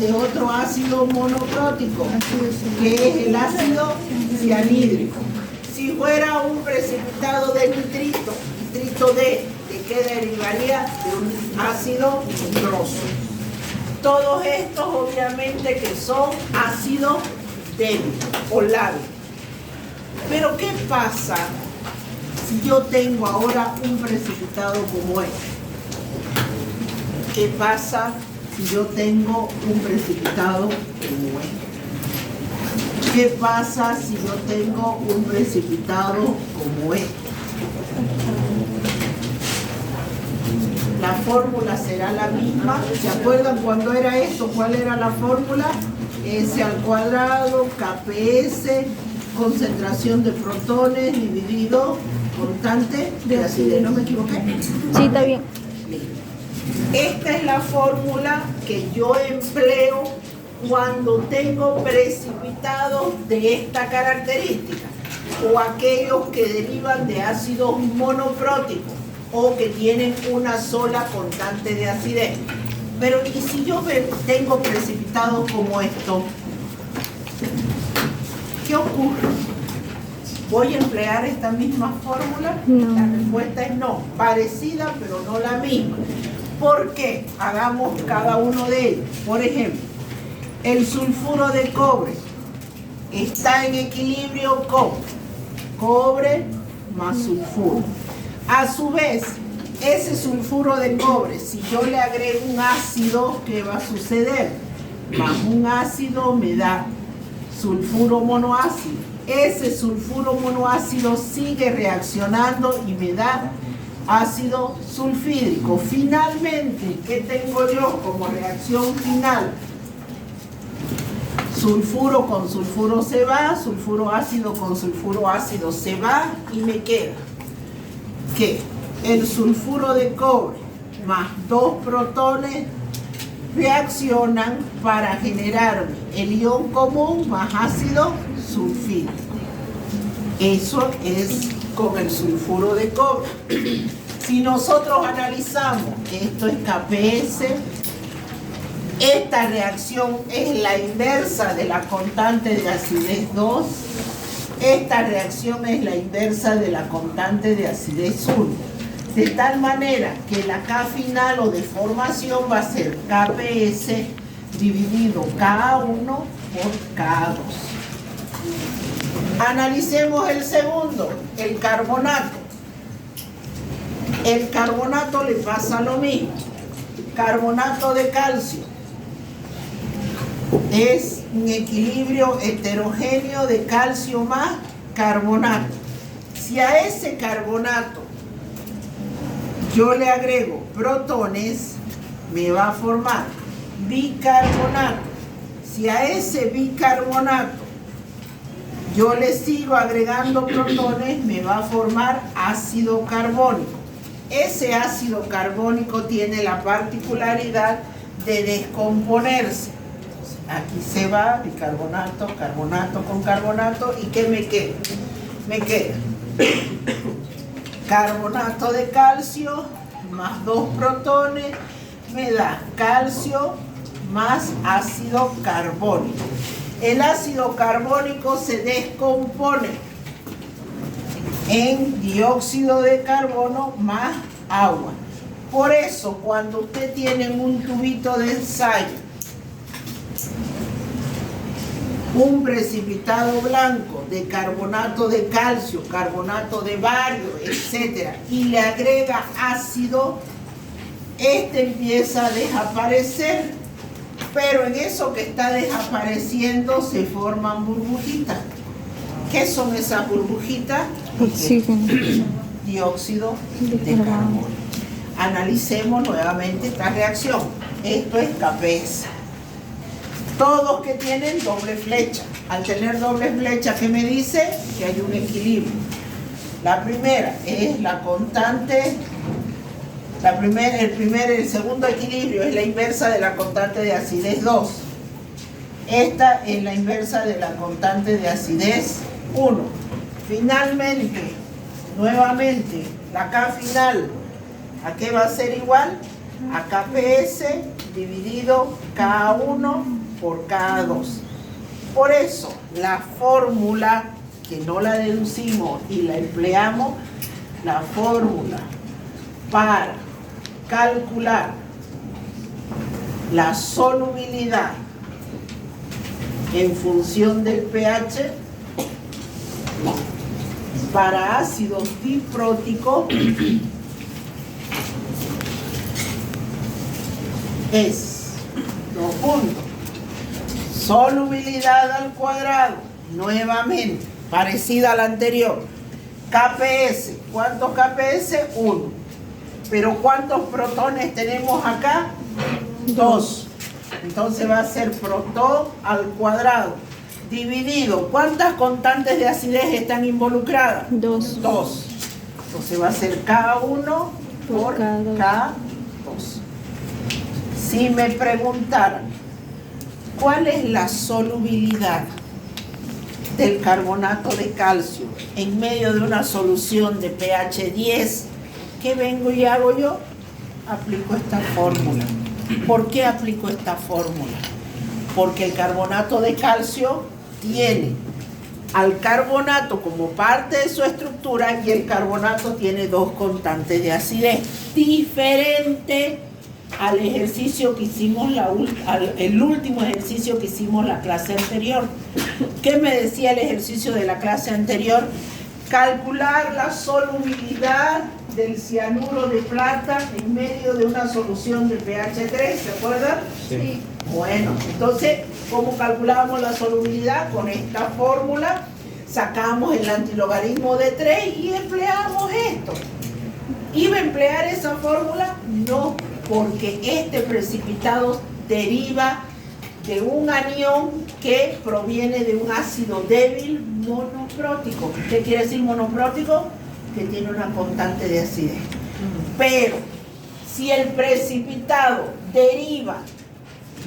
de otro ácido monoprótico, que es el ácido cianhídrico. Si fuera un precipitado de nitrito, nitrito ¿de qué derivaría? De un ácido nitroso. Todos estos obviamente que son ácidos débiles o lábiles. Pero ¿qué pasa si yo tengo ahora un precipitado como este? ¿Qué pasa si yo tengo un precipitado como este? ¿Qué pasa si yo tengo un precipitado como este? La fórmula será la misma. ¿Se acuerdan cuando era esto? ¿Cuál era la fórmula? S al cuadrado, KPS, concentración de protones dividido constante de acidez. ¿No me equivoqué? Sí, está bien. Esta es la fórmula que yo empleo cuando tengo precipitados de esta característica o aquellos que derivan de ácidos monopróticos o que tienen una sola constante de acidez. Pero ¿y si yo tengo precipitados como esto? ¿Qué ocurre? ¿Voy a emplear esta misma fórmula? No. La respuesta es no. Parecida, pero no la misma. ¿Por qué? Hagamos cada uno de ellos. Por ejemplo, el sulfuro de cobre está en equilibrio con cobre más sulfuro. A su vez, ese sulfuro de cobre, si yo le agrego un ácido, ¿qué va a suceder? Más un ácido me da sulfuro monoácido. Ese sulfuro monoácido sigue reaccionando y me da ácido sulfídrico. Finalmente, ¿qué tengo yo como reacción final? Sulfuro con sulfuro se va, sulfuro ácido con sulfuro ácido se va y me queda que el sulfuro de cobre más 2 protones reaccionan para generarme el ion común más ácido sulfídrico. Eso es con el sulfuro de cobre. Si nosotros analizamos, esto es KPS, esta reacción es la inversa de la constante de acidez 2, esta reacción es la inversa de la constante de acidez 1. De tal manera que la K final o de formación va a ser KPS dividido Ka1 por Ka2. Analicemos el segundo, el carbonato. El carbonato le pasa lo mismo. Carbonato de calcio es un equilibrio heterogéneo de calcio más carbonato. Si a ese carbonato yo le agrego protones, me va a formar bicarbonato. Si a ese bicarbonato yo le sigo agregando protones, me va a formar ácido carbónico. Ese ácido carbónico tiene la particularidad de descomponerse. Aquí se va bicarbonato, carbonato con carbonato. ¿Y qué me queda? Me queda carbonato de calcio más 2 protones, me da calcio más ácido carbónico. El ácido carbónico se descompone en dióxido de carbono más agua. Por eso, cuando usted tiene un tubito de ensayo, un precipitado blanco de carbonato de calcio, carbonato de bario, etc., y le agrega ácido, este empieza a desaparecer, pero en eso que está desapareciendo se forman burbujitas. ¿Qué son esas burbujitas? Oxígeno. Dióxido de carbono. Analicemos nuevamente esta reacción. Esto es KPS. Todos que tienen doble flecha. Al tener doble flecha, ¿qué me dice? Que hay un equilibrio. La primera es la constante. El segundo equilibrio es la inversa de la constante de acidez 2. Esta es la inversa de la constante de acidez 1. Finalmente, nuevamente, la K final, ¿a qué va a ser igual? a KPS dividido K1 por K2. Por eso, la fórmula, que no la deducimos y la empleamos, la fórmula para calcular la solubilidad en función del pH para ácidos dipróticos es, dos puntos, solubilidad al cuadrado, nuevamente, parecida a la anterior, KPS, ¿cuántos KPS? 1. Pero ¿cuántos protones tenemos acá? 2. Entonces va a ser protón al cuadrado, dividido, ¿cuántas constantes de acidez están involucradas? 2. 2. Entonces va a ser K1 por K2. K2. Si me preguntaran, ¿cuál es la solubilidad del carbonato de calcio en medio de una solución de pH 10? ¿Qué vengo y hago yo? Aplico esta fórmula. ¿Por qué aplico esta fórmula? Porque el carbonato de calcio tiene al carbonato como parte de su estructura y el carbonato tiene 2 constantes de acidez, diferente al ejercicio que hicimos, el último ejercicio que hicimos la clase anterior. ¿Qué me decía el ejercicio de la clase anterior? Calcular la solubilidad del cianuro de plata en medio de una solución de pH 3, ¿se acuerdan? Sí. Bueno, entonces, ¿cómo calculábamos la solubilidad? Con esta fórmula sacamos el antilogaritmo de 3 y empleamos esto. ¿Iba a emplear esa fórmula? No, porque este precipitado deriva de un anión que proviene de un ácido débil monoprótico. ¿Qué quiere decir monoprótico? Que tiene una constante de acidez. Pero si el precipitado deriva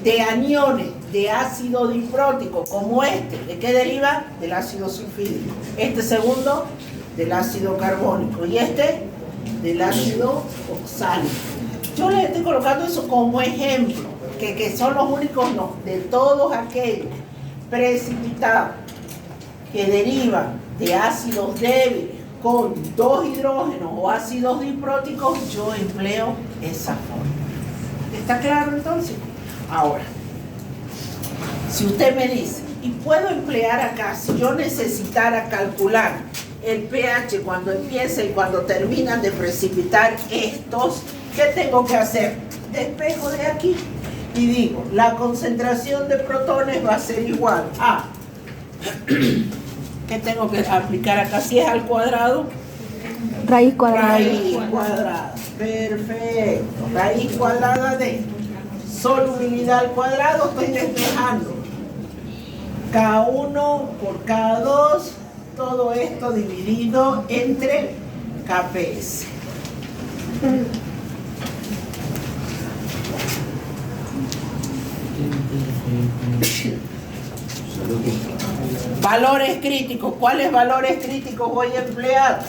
de aniones de ácido diprótico como este, ¿de qué deriva? Del ácido sulfídrico. Este segundo, del ácido carbónico, y este del ácido oxálico. Yo les estoy colocando eso como ejemplo, que son los únicos, no, de todos aquellos precipitados que derivan de ácidos débiles con 2 hidrógenos o ácidos dipróticos, yo empleo esa fórmula. ¿Está claro entonces? Ahora, si usted me dice, y puedo emplear acá, si yo necesitara calcular el pH cuando empieza y cuando terminan de precipitar estos, ¿qué tengo que hacer? Despejo de aquí y digo, la concentración de protones va a ser igual a, ¿qué tengo que aplicar acá? Si es al cuadrado, Raíz cuadrada. raíz cuadrada, perfecto, raíz cuadrada de solubilidad al cuadrado, estoy despejando K1 por K2, todo esto dividido entre KPS. Valores críticos. ¿Cuáles valores críticos voy a emplear?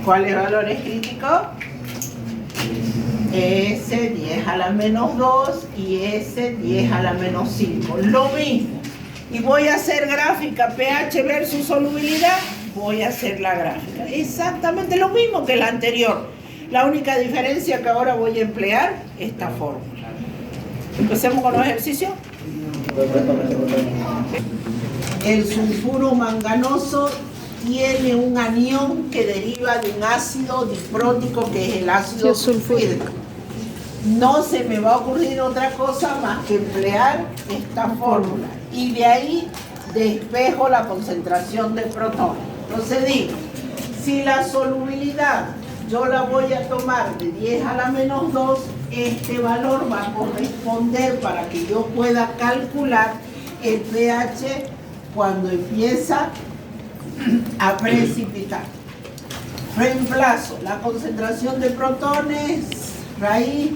¿Cuáles valores críticos? S 10 a la menos 2 y S 10 a la menos 5. Lo mismo. Y voy a hacer gráfica pH versus solubilidad. Voy a hacer la gráfica. Exactamente lo mismo que la anterior. La única diferencia que ahora voy a emplear esta fórmula. Empecemos con los ejercicios. El sulfuro manganoso tiene un anión que deriva de un ácido diprótico que es el ácido sulfúrico. No se me va a ocurrir otra cosa más que emplear esta fórmula. Y de ahí despejo la concentración de protones. Entonces digo, si la solubilidad yo la voy a tomar de 10 a la menos 2, este valor va a corresponder para que yo pueda calcular el pH cuando empieza a precipitar. Reemplazo la concentración de protones, raíz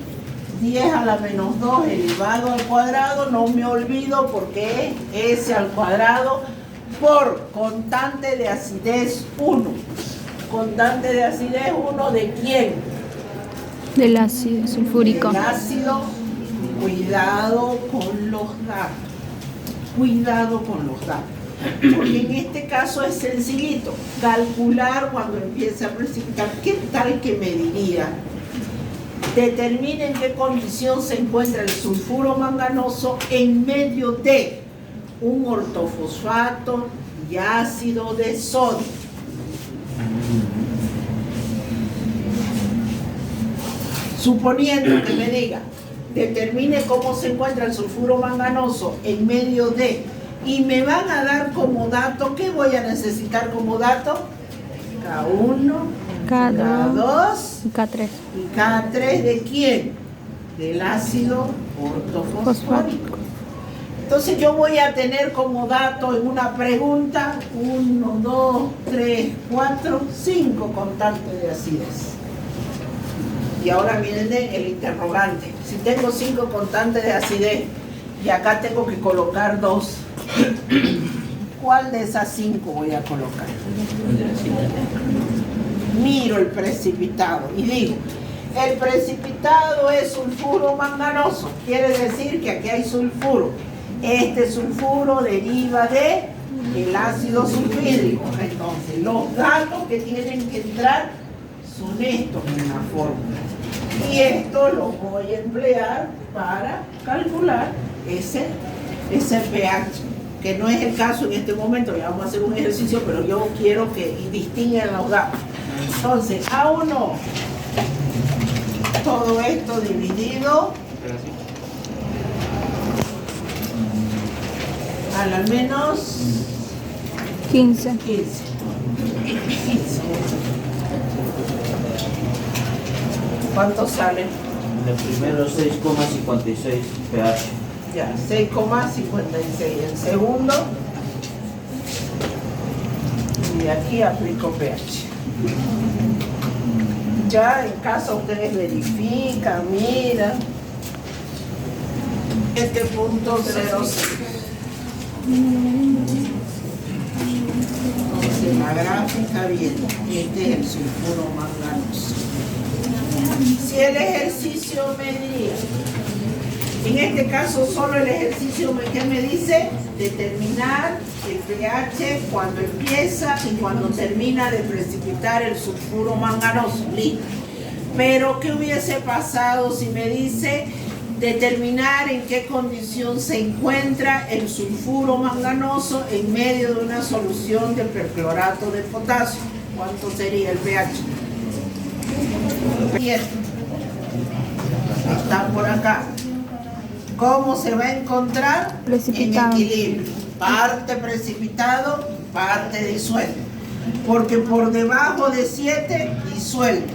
10 a la menos 2 elevado al cuadrado, no me olvido porque es S al cuadrado por constante de acidez 1. constante de acidez, uno de quién? Del ácido sulfúrico. El ácido. Cuidado con los datos. Cuidado con los datos. Porque en este caso es sencillito. Calcular cuando empiece a precipitar. ¿Qué tal que me diría? Determine en qué condición se encuentra el sulfuro manganoso en medio de un ortofosfato y ácido de sodio. Suponiendo que me diga, determine cómo se encuentra el sulfuro manganoso en medio de, y me van a dar como dato, ¿qué voy a necesitar como dato? K1, K2 y K3. y K3 ¿de quién? Del ácido ortofosfórico. Entonces yo voy a tener como dato en una pregunta 1, 2, 3, 4, 5 constantes de acidez. Y ahora viene el interrogante. Si tengo 5 constantes de acidez y acá tengo que colocar 2, ¿cuál de esas 5 voy a colocar? Miro el precipitado y digo, el precipitado es sulfuro manganoso. Quiere decir que aquí hay sulfuro. Este sulfuro deriva del ácido sulfídrico. Entonces, los datos que tienen que entrar son estos en la fórmula. Y esto lo voy a emplear para calcular ese pH, que no es el caso en este momento. Ya vamos a hacer un ejercicio, pero yo quiero que distingan los datos. Entonces, A1, todo esto dividido al menos 15. 15. ¿Cuánto sale? El primero 6,56 pH. Ya, 6,56. El segundo, y aquí aplico pH. Ya en caso ustedes verifican, miran, este punto 0,6. Entonces la gráfica viene, este es el sulfuro manganoso. Si el ejercicio me diría, en este caso solo el ejercicio que me dice determinar el pH cuando empieza y cuando termina de precipitar el sulfuro manganoso, listo. Pero ¿qué hubiese pasado si me dice determinar en qué condición se encuentra el sulfuro manganoso en medio de una solución de perclorato de potasio? ¿Cuánto sería el pH? 7. Está por acá. ¿Cómo se va a encontrar? Precipitado. En equilibrio. Parte precipitado, parte disuelto. Porque por debajo de 7 disuelto.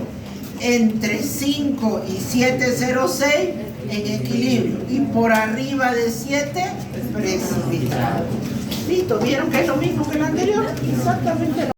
Entre 5 y 7,06 en equilibrio. Y por arriba de 7 precipitado. Listo, ¿vieron que es lo mismo que el anterior? Exactamente lo mismo.